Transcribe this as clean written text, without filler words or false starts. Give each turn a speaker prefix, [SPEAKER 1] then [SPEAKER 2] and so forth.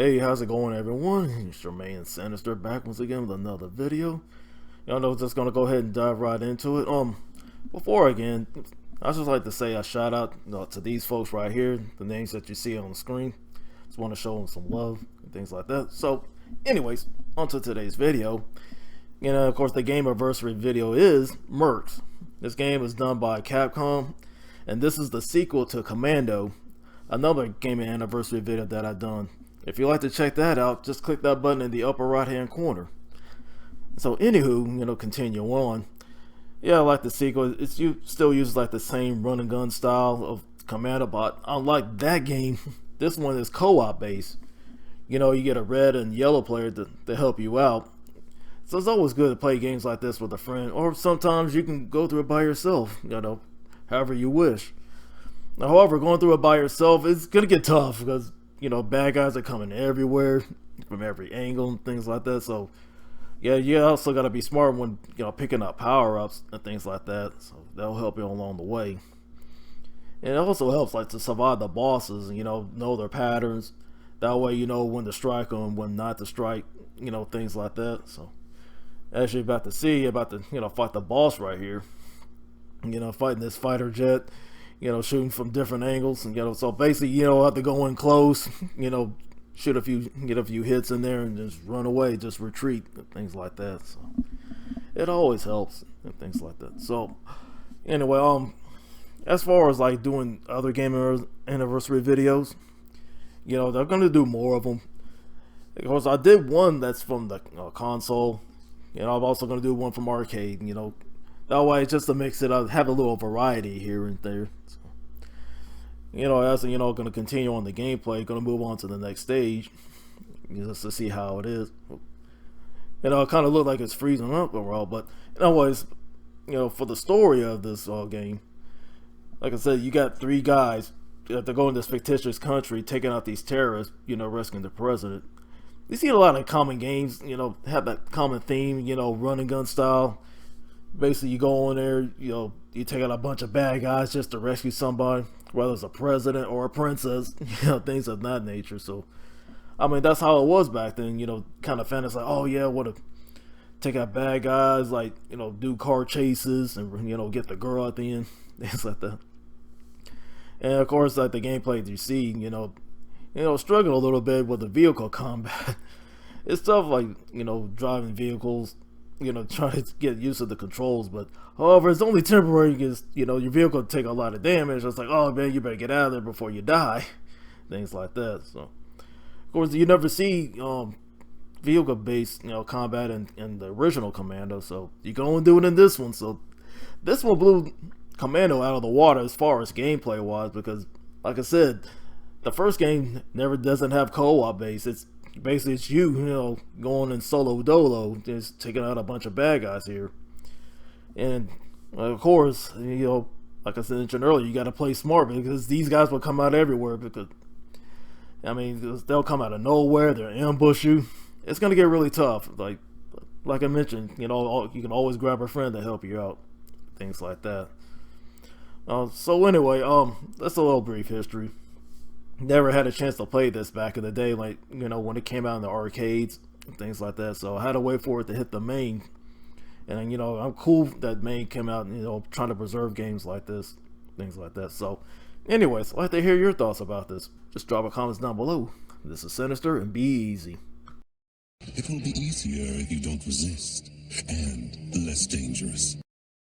[SPEAKER 1] Hey, how's it going, everyone? It's your man Sinister back once again with another video. Y'all know, just gonna go ahead and dive right into it. Before again, I just like to say a shout out to these folks right here, the names that you see on the screen. Just want to show them some love and things like that. So, anyways, onto today's video. Of course, the Gamerversary video is MERCS. This game is done by Capcom, and this is the sequel to Commando, another gaming anniversary video that I've done. If you'd like to check that out, just click that button in the upper right hand corner. So anywho, continue on. Yeah, I like the sequel. You still use like the same run and gun style of Commando, but unlike that game, this one is co-op based. You get a red and yellow player to help you out. So it's always good to play games like this with a friend, or sometimes you can go through it by yourself, however you wish. Now, however, going through it by yourself, it's gonna get tough because bad guys are coming everywhere from every angle and things like that. So yeah, you also got to be smart when picking up power-ups and things like that. So that'll help you along the way. And it also helps to survive the bosses and know their patterns. That way you know when to strike them, when not to strike, things like that. So as you're about to see, you're about to fight the boss right here. Fighting this fighter jet. Shooting from different angles, and so basically, have to go in close, shoot a few, get a few hits in there, and just run away, just retreat, and things like that. So it always helps, and things like that. So anyway, as far as doing other gamer anniversary videos, they're gonna do more of them. Of course, I did one that's from the console. I'm also gonna do one from arcade. That way, just to mix it up, have a little variety here and there. So, as going to continue on the gameplay, going to move on to the next stage, just to see how it is. It kind of look like it's freezing up overall, but anyways, for the story of this game, like I said, you got three guys that go in this fictitious country, taking out these terrorists, rescuing the president. You see a lot of common games, have that common theme, run and gun style. Basically, you go in there, you take out a bunch of bad guys just to rescue somebody, whether it's a president or a princess, things of that nature. So, I mean, that's how it was back then, kind of fantasy, oh yeah, what to take out bad guys, do car chases and, get the girl at the end, things like that. And of course, the gameplay that you see, struggle a little bit with the vehicle combat. It's stuff like, driving vehicles, trying to get used to the controls, but however, it's only temporary because your vehicle will take a lot of damage. It's like, oh man, you better get out of there before you die, things like that. So of course, you never see vehicle based combat in the original Commando, so you can only do it in this one. So this one blew Commando out of the water as far as gameplay wise, because like I said, the first game never doesn't have co-op base. It's basically it's you going in solo dolo, just taking out a bunch of bad guys here. And of course, like I said mentioned earlier, you got to play smart because these guys will come out everywhere. Because I mean, they'll come out of nowhere, they'll ambush you. It's gonna get really tough. Like I mentioned, you can always grab a friend to help you out, things like that. So anyway, that's a little brief history. Never had a chance to play this back in the day, when it came out in the arcades and things like that. So I had to wait for it to hit the main, and I'm cool that main came out. Trying to preserve games like this, things like that. So, anyways, I'd like to hear your thoughts about this. Just drop a comments down below. This is Sinister, and be easy.
[SPEAKER 2] It will be easier if you don't resist, and less dangerous.